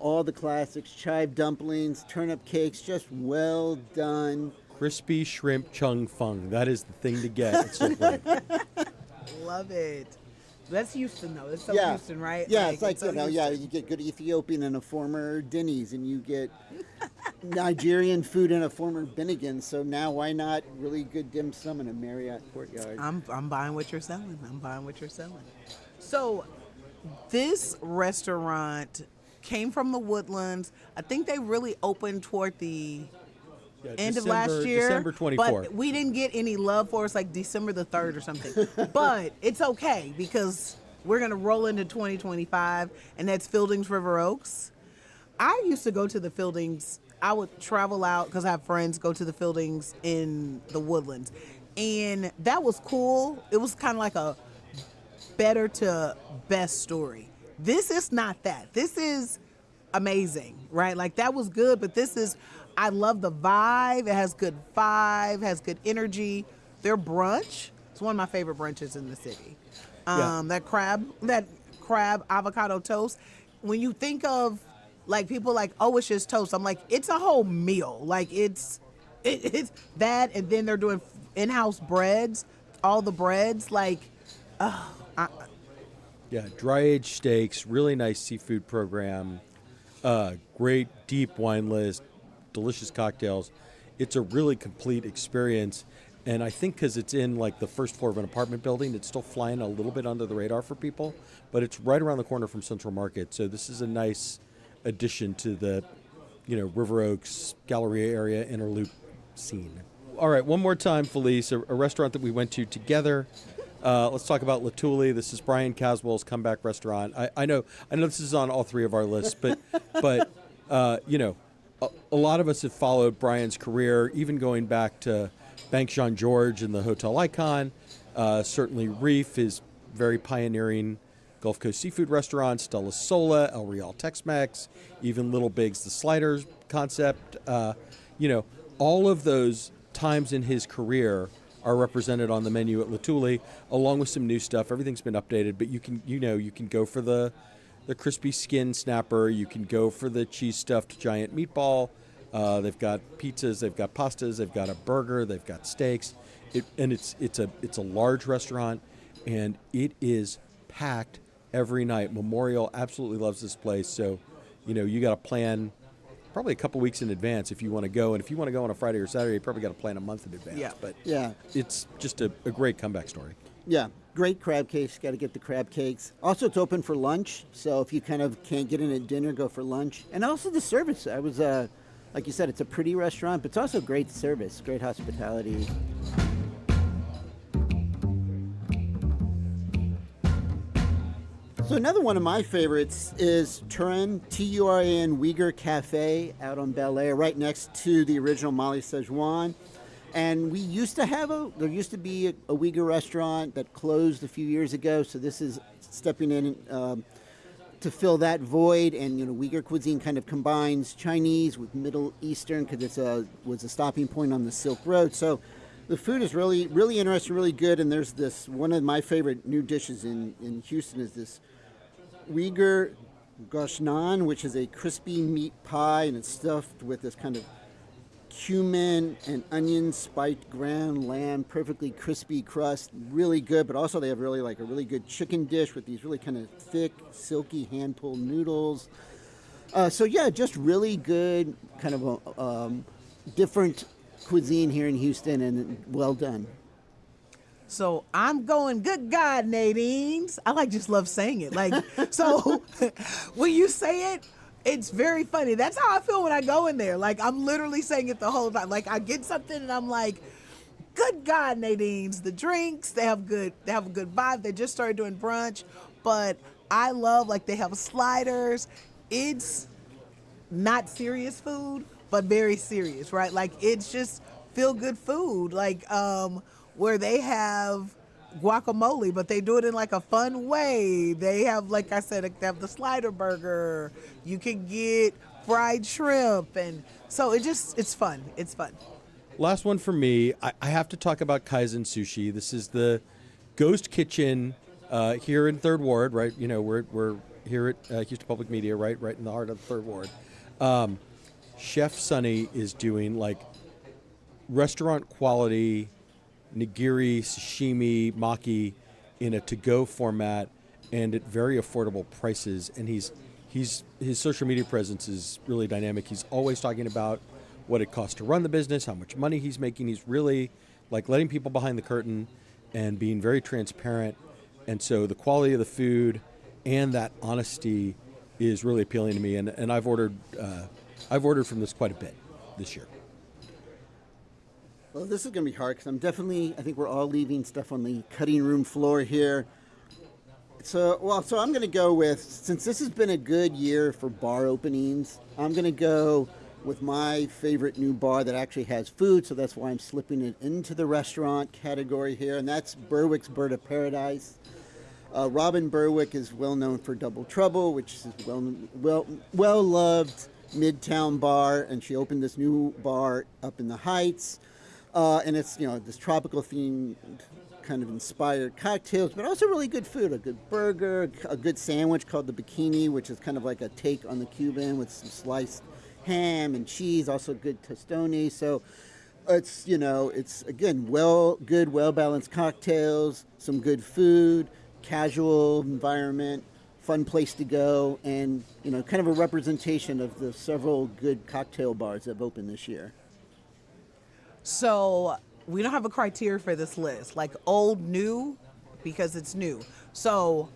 all the classics, chive dumplings, turnip cakes, just well done. Crispy shrimp chung fung. That is the thing to get. It's so great. Love it. That's Houston, though. It's so Houston, right? Yeah, it's like, you get good Ethiopian in a former Denny's, and you get Nigerian food in a former Bennigan. So now why not really good dim sum in a Marriott courtyard? I'm buying what you're selling. So this restaurant came from the Woodlands. I think they really opened toward the end of last year. December 24th. But we didn't get any love for us like December the 3rd or something. But it's okay because we're going to roll into 2025, and that's Fieldings River Oaks. I used to go to the Fieldings. I would travel out because I have friends go to the Fieldings in the Woodlands. And that was cool. It was kind of like a better to best story. This is not that. This is amazing, right? Like that was good, but this is, I love the vibe. It has good vibe, has good energy. Their brunch, it's one of my favorite brunches in the city. That crab avocado toast. When you think of like people like, oh, it's just toast. I'm like, it's a whole meal. Like it's that, and then they're doing in-house breads, all the breads. Like, dry aged steaks, really nice seafood program, great deep wine list, delicious cocktails. It's a really complete experience. And I think because it's in like the first floor of an apartment building, it's still flying a little bit under the radar for people, but it's right around the corner from Central Market. So this is a nice addition to the, River Oaks, Galleria area, inner loop scene. All right, one more time, Felice, a restaurant that we went to together. Let's talk about Latuli. This is Brian Caswell's comeback restaurant. I know this is on all three of our lists, but a lot of us have followed Brian's career, even going back to Bank Jean George and the Hotel Icon. Certainly Reef is very pioneering Gulf Coast seafood restaurants, Stella Sola, El Real Tex-Mex, even Little Big's The Sliders concept. All of those times in his career are represented on the menu at Latuli, along with some new stuff. Everything's been updated, but you can go for the crispy skin snapper. You can go for the cheese stuffed giant meatball. They've got pizzas, they've got pastas, they've got a burger, they've got steaks. It's a large restaurant, and it is packed every night. Memorial absolutely loves this place, so you got to plan probably a couple weeks in advance if you want to go. And if you want to go on a Friday or Saturday, you probably got to plan a month in advance. Yeah. But yeah, it's just a great comeback story. Yeah, great crab cakes. Got to get the crab cakes. Also, it's open for lunch, so if you kind of can't get in at dinner, go for lunch. And also the service. I was, like you said, it's a pretty restaurant, but it's also great service, great hospitality. So another one of my favorites is Turin, Turin Uyghur Cafe out on Bel Air, right next to the original Mali Szechuan. And there used to be a Uyghur restaurant that closed a few years ago, so this is stepping in to fill that void. And Uyghur cuisine kind of combines Chinese with Middle Eastern because it was a stopping point on the Silk Road. So The food is really, really interesting, really good. And there's this, one of my favorite new dishes in Houston is this Uyghur goshnan, which is a crispy meat pie, and it's stuffed with this kind of cumin and onion spiked ground lamb, perfectly crispy crust, really good. But also they have really like a really good chicken dish with these really kind of thick, silky hand-pulled noodles. So yeah, just really good, kind of a different cuisine here in Houston, and well done. So I'm going, good God, Nadine's. I just love saying it. Like, so when you say it, it's very funny. That's how I feel when I go in there. Like, I'm literally saying it the whole time. Like, I get something and I'm like, good God, Nadine's. The drinks, they have a good vibe. They just started doing brunch, but I love, like, they have sliders. It's not serious food, but very serious, right? Like, it's just feel good food. Like, where they have guacamole, but they do it in like a fun way. They have, like I said, they have the slider burger. You can get fried shrimp, and so it's fun. It's fun. Last one for me. I have to talk about Kaizen Sushi. This is the ghost kitchen here in Third Ward, right? You know, we're here at Houston Public Media, right in the heart of Third Ward. Chef Sonny is doing like restaurant quality nigiri, sashimi, maki in a to-go format and at very affordable prices. And his social media presence is really dynamic. He's always talking about what it costs to run the business, how much money he's making. He's really like letting people behind the curtain and being very transparent. And so the quality of the food and that honesty is really appealing to me. And I've ordered from this quite a bit this year. Well, this is going to be hard because I think we're all leaving stuff on the cutting room floor here. So I'm going to go with, since this has been a good year for bar openings, I'm going to go with my favorite new bar that actually has food, so that's why I'm slipping it into the restaurant category here, and that's Berwick's Bird of Paradise. Robin Berwick is well known for Double Trouble, which is well-loved Midtown bar, and she opened this new bar up in the Heights. And it's, this tropical themed kind of inspired cocktails, but also really good food, a good burger, a good sandwich called the Bikini, which is kind of like a take on the Cuban with some sliced ham and cheese, also good tostones. So it's again, well-balanced cocktails, some good food, casual environment, fun place to go, and, kind of a representation of the several good cocktail bars that have opened this year. So we don't have a criteria for this list, like old, new, because it's new. So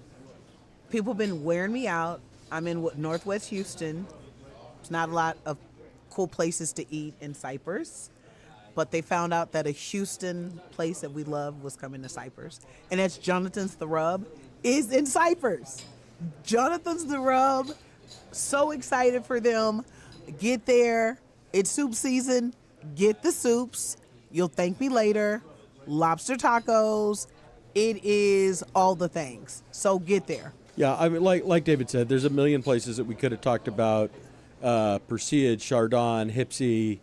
people have been wearing me out. I'm in Northwest Houston. There's not a lot of cool places to eat in Cypress, but they found out that a Houston place that we love was coming to Cypress, and that's Jonathan's The Rub is in Cypress. Jonathan's The Rub, so excited for them. Get there. It's soup season. Get the soups. You'll thank me later. Lobster tacos. It is all the things. So get there. Yeah, I mean, like David said, there's a million places that we could have talked about. Perseids, Chardon, Hipsy,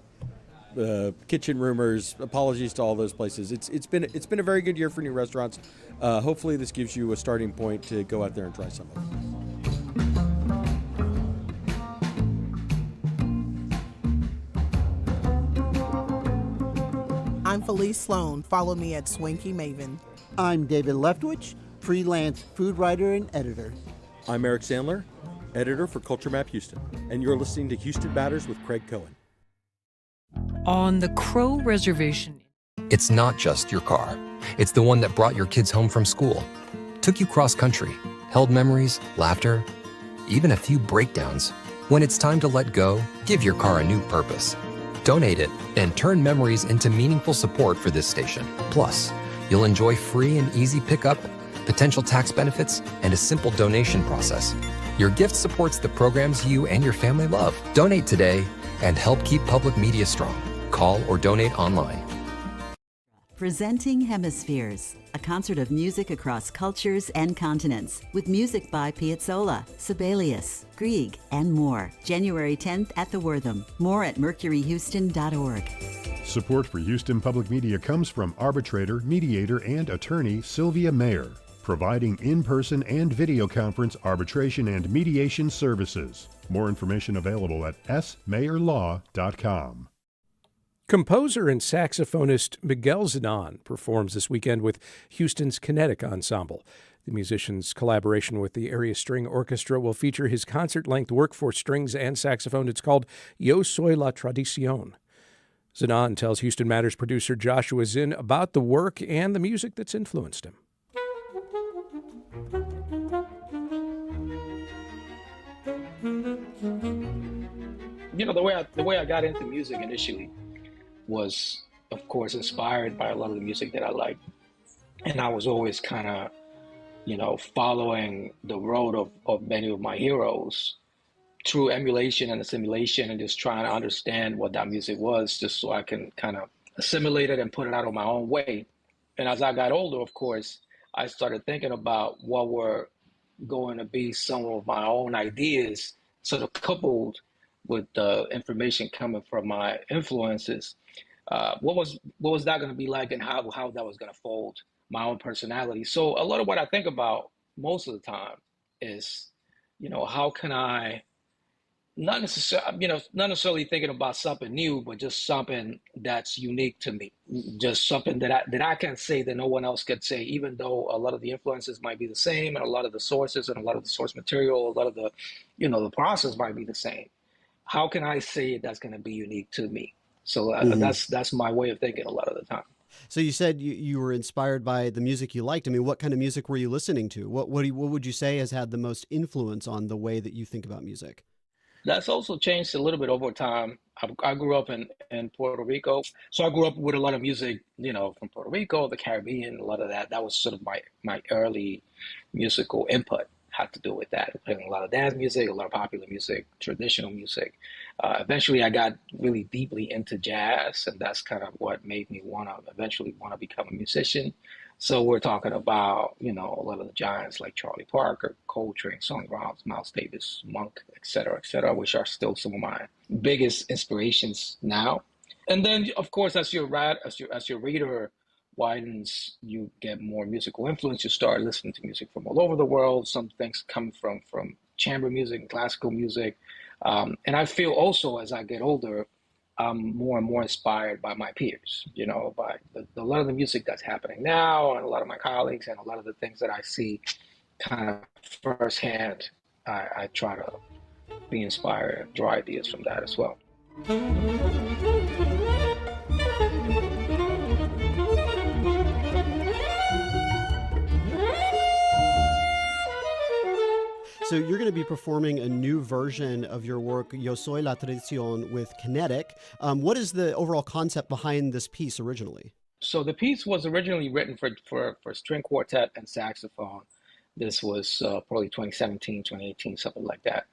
Kitchen Rumors. Apologies to all those places. It's been a very good year for new restaurants. Hopefully this gives you a starting point to go out there and try some of them. I'm Felice Sloan. Follow me at Swanky Maven. I'm David Leftwich, freelance food writer and editor. I'm Eric Sandler, editor for Culture Map Houston, and you're listening to Houston Matters with Craig Cohen. On the Crow Reservation. It's not just your car. It's the one that brought your kids home from school, took you cross-country, held memories, laughter, even a few breakdowns. When it's time to let go, give your car a new purpose. Donate it and turn memories into meaningful support for this station. Plus, you'll enjoy free and easy pickup, potential tax benefits, and a simple donation process. Your gift supports the programs you and your family love. Donate today and help keep public media strong. Call or donate online. Presenting Hemispheres, a concert of music across cultures and continents, with music by Piazzolla, Sibelius, Grieg, and more. January 10th at the Wortham. More at mercuryhouston.org. Support for Houston Public Media comes from arbitrator, mediator, and attorney Sylvia Mayer, providing in-person and video conference arbitration and mediation services. More information available at smayerlaw.com. Composer and saxophonist Miguel Zenón performs this weekend with Houston's Kinetic Ensemble. The musician's collaboration with the Area String Orchestra will feature his concert-length work for strings and saxophone. It's called Yo Soy la Tradición. Zenón tells Houston Matters producer Joshua Zinn about the work and the music that's influenced him. You know, the way I got into music initially was, of course, inspired by a lot of the music that I liked. And I was always kind of, following the road of many of my heroes through emulation and assimilation, and just trying to understand what that music was, just so I can kind of assimilate it and put it out on my own way. And as I got older, of course, I started thinking about what were going to be some of my own ideas, sort of coupled with the information coming from my influences. What was that going to be like, and how that was going to fold my own personality. So a lot of what I think about most of the time is, how can I not necessarily thinking about something new, but just something that's unique to me, just something that I can say that no one else could say, even though a lot of the influences might be the same, and a lot of the sources and a lot of the source material, a lot of the, the process might be the same. How can I say that's going to be unique to me? So that's my way of thinking a lot of the time. So you said you were inspired by the music you liked. I mean, what kind of music were you listening to? What would you say has had the most influence on the way that you think about music? That's also changed a little bit over time. I grew up in Puerto Rico, so I grew up with a lot of music, from Puerto Rico, the Caribbean, a lot of that. That was sort of my early musical input. Had to do with that. Playing a lot of dance music, a lot of popular music, traditional music. Eventually, I got really deeply into jazz, and that's kind of what made me eventually want to become a musician. So we're talking about, a lot of the giants like Charlie Parker, Coltrane, Sonny Rollins, Miles Davis, Monk, et cetera, which are still some of my biggest inspirations now. And then, of course, as your reader widens, you get more musical influence. You start listening to music from all over the world. Some things come from chamber music and classical music. And I feel also as I get older, I'm more and more inspired by my peers, by a lot of the music that's happening now, and a lot of my colleagues, and a lot of the things that I see kind of firsthand. I try to be inspired and draw ideas from that as well. So you're going to be performing a new version of your work, Yo Soy la Tradición, with Kinetic. What is the overall concept behind this piece originally? So the piece was originally written for string quartet and saxophone. This was probably 2017, 2018, something like that.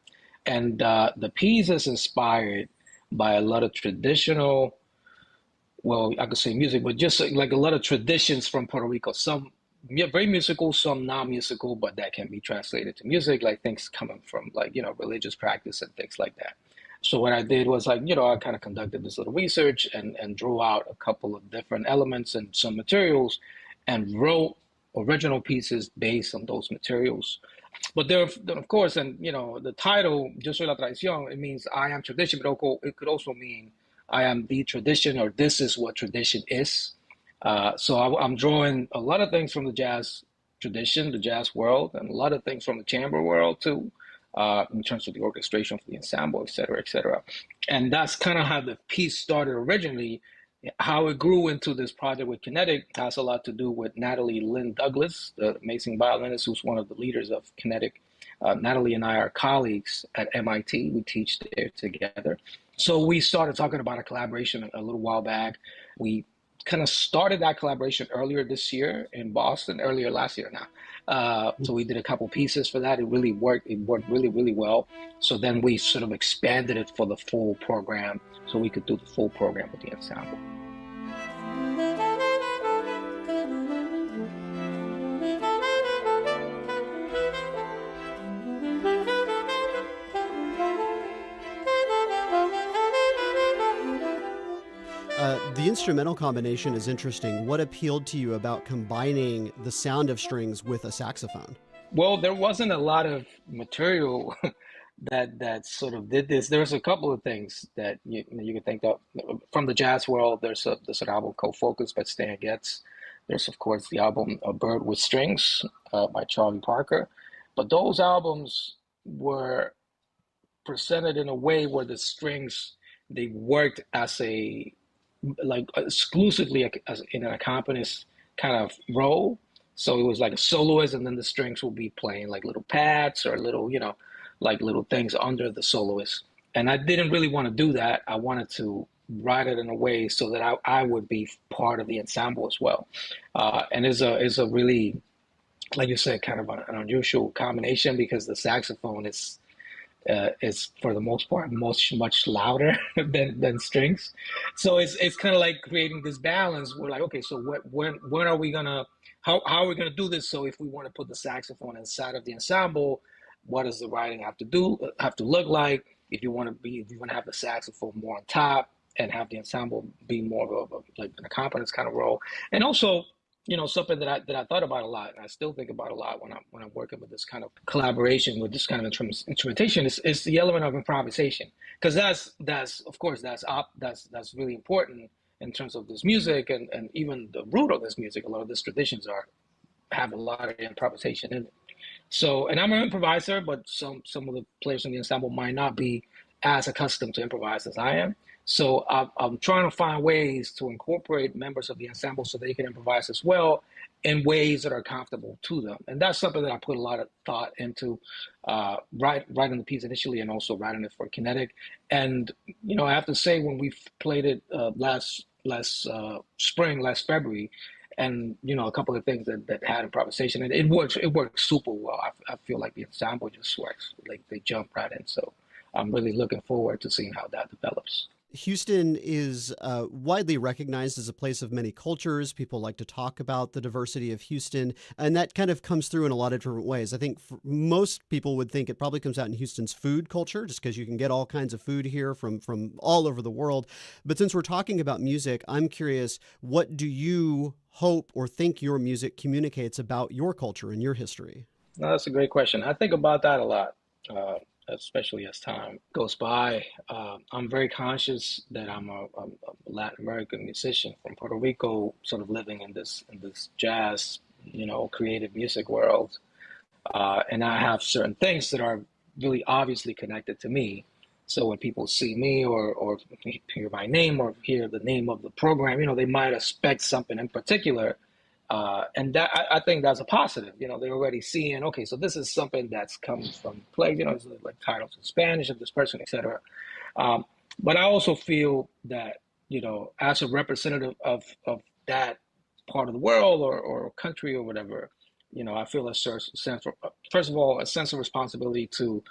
And the piece is inspired by a lot of traditional, well, I could say music, but just like a lot of traditions from Puerto Rico. Some very musical, some non-musical, but that can be translated to music, like things coming from religious practice and things like that. So what I did was I kind of conducted this little research and drew out a couple of different elements and some materials and wrote original pieces based on those materials. But there, of course, and the title, Yo Soy la Tradición, it means I am tradition, but it could also mean I am the tradition, or this is what tradition is. So I'm drawing a lot of things from the jazz tradition, the jazz world, and a lot of things from the chamber world too, in terms of the orchestration for the ensemble, et cetera, et cetera. And that's kind of how the piece started originally. How it grew into this project with Kinetic has a lot to do with Natalie Lynn Douglas, the amazing violinist who's one of the leaders of Kinetic. Natalie and I are colleagues at MIT. We teach there together. So we started talking about a collaboration a little while back. We kind of started that collaboration earlier this year in Boston, earlier last year now. So we did a couple pieces for that. It really worked. It worked really, really well. So then we sort of expanded it for the full program, so we could do the full program with the ensemble. The instrumental combination is interesting. What appealed to you about combining the sound of strings with a saxophone? Well, there wasn't a lot of material that sort of did this. There's a couple of things that you can think of from the jazz world. There's an album called Focus by Stan Getz. There's, of course, the album A Bird with Strings by Charlie Parker. But those albums were presented in a way where the strings, they worked as exclusively as in an accompanist kind of role. So it was like a soloist, and then the strings will be playing like little pads or little, like little things under the soloist. And I didn't really want to do that. I wanted to write it in a way so that I would be part of the ensemble as well. And it's a really, like you said, kind of an unusual combination, because the saxophone is for the most part much louder than strings. So it's kind of like creating this balance. We're like, okay, so when are we gonna, how are we gonna do this? So if we want to put the saxophone inside of the ensemble, what does the writing have to look like? If you want to have the saxophone more on top and have the ensemble be more of like an accompanist kind of role. And also, something that I thought about a lot, and I still think about a lot when I'm working with this kind of collaboration, with this kind of instrumentation, is the element of improvisation, because that's really important in terms of this music, and even the root of this music. A lot of these traditions have a lot of improvisation in it. So, and I'm an improviser, but some of the players in the ensemble might not be as accustomed to improvise as I am. So I'm trying to find ways to incorporate members of the ensemble so they can improvise as well in ways that are comfortable to them. And that's something that I put a lot of thought into writing the piece initially, and also writing it for Kinetic. And, I have to say, when we played it last spring, last February, and, a couple of things that had improvisation, and it works super well. I feel like the ensemble just works, like they jump right in. So I'm really looking forward to seeing how that develops. Houston is widely recognized as a place of many cultures. People like to talk about the diversity of Houston, and that kind of comes through in a lot of different ways. I think most people would think it probably comes out in Houston's food culture, just because you can get all kinds of food here from all over the world. But since we're talking about music, I'm curious, what do you hope or think your music communicates about your culture and your history? No, that's a great question. I think about that a lot. Especially as time goes by. I'm very conscious that I'm a Latin American musician from Puerto Rico, sort of living in this jazz, creative music world. And I have certain things that are really obviously connected to me. So when people see me or hear my name or hear the name of the program, they might expect something in particular. And that I think that's a positive. They're already seeing, okay, so this is something that's coming from play, it's like titles in Spanish of this person, etc. But I also feel that, as a representative of that part of the world or country or whatever, I feel a sense of, first of all, a sense of responsibility to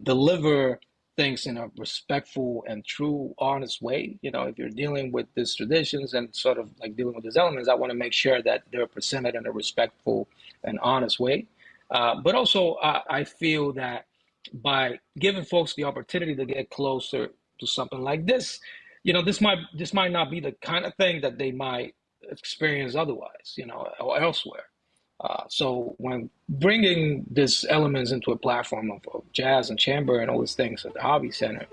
deliver things in a respectful and true, honest way. If you're dealing with these traditions and sort of like dealing with these elements, I want to make sure that they're presented in a respectful and honest way. But also, I feel that by giving folks the opportunity to get closer to something like this, this might not be the kind of thing that they might experience otherwise, or elsewhere. So when bringing these elements into a platform of jazz and chamber and all these things at the Hobby Center,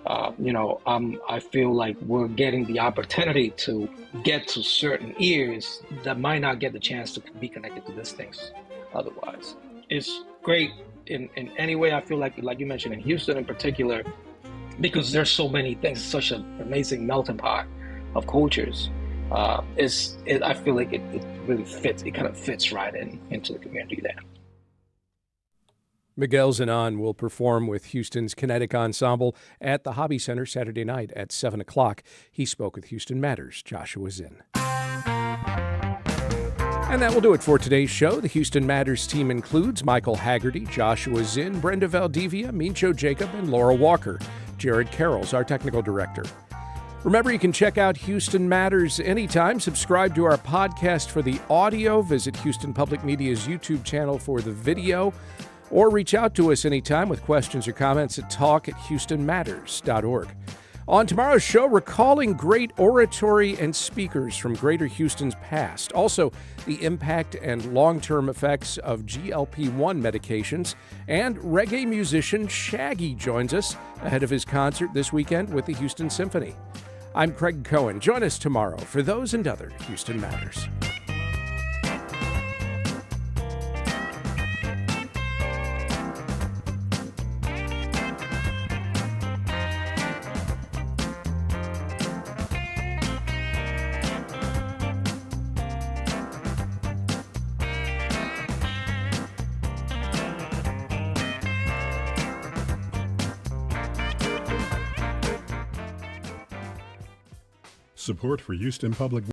I feel like we're getting the opportunity to get to certain ears that might not get the chance to be connected to these things otherwise. It's great in any way. I feel like you mentioned in Houston in particular, because there's so many things, such an amazing melting pot of cultures. I feel like it really fits. It kind of fits right into the community there. Miguel Zenón will perform with Houston's Kinetic Ensemble at the Hobby Center Saturday night at 7 o'clock. He spoke with Houston Matters' Joshua Zinn. And that will do it for today's show. The Houston Matters team includes Michael Haggerty, Joshua Zinn, Brenda Valdivia, Mincho Jacob, and Laura Walker. Jared Carroll's our technical director. Remember, you can check out Houston Matters anytime. Subscribe to our podcast for the audio. Visit Houston Public Media's YouTube channel for the video. Or reach out to us anytime with questions or comments at talk@houstonmatters.org. On tomorrow's show, recalling great oratory and speakers from Greater Houston's past. Also, the impact and long-term effects of GLP-1 medications. And reggae musician Shaggy joins us ahead of his concert this weekend with the Houston Symphony. I'm Craig Cohen. Join us tomorrow for those and other Houston Matters. Support for Houston Public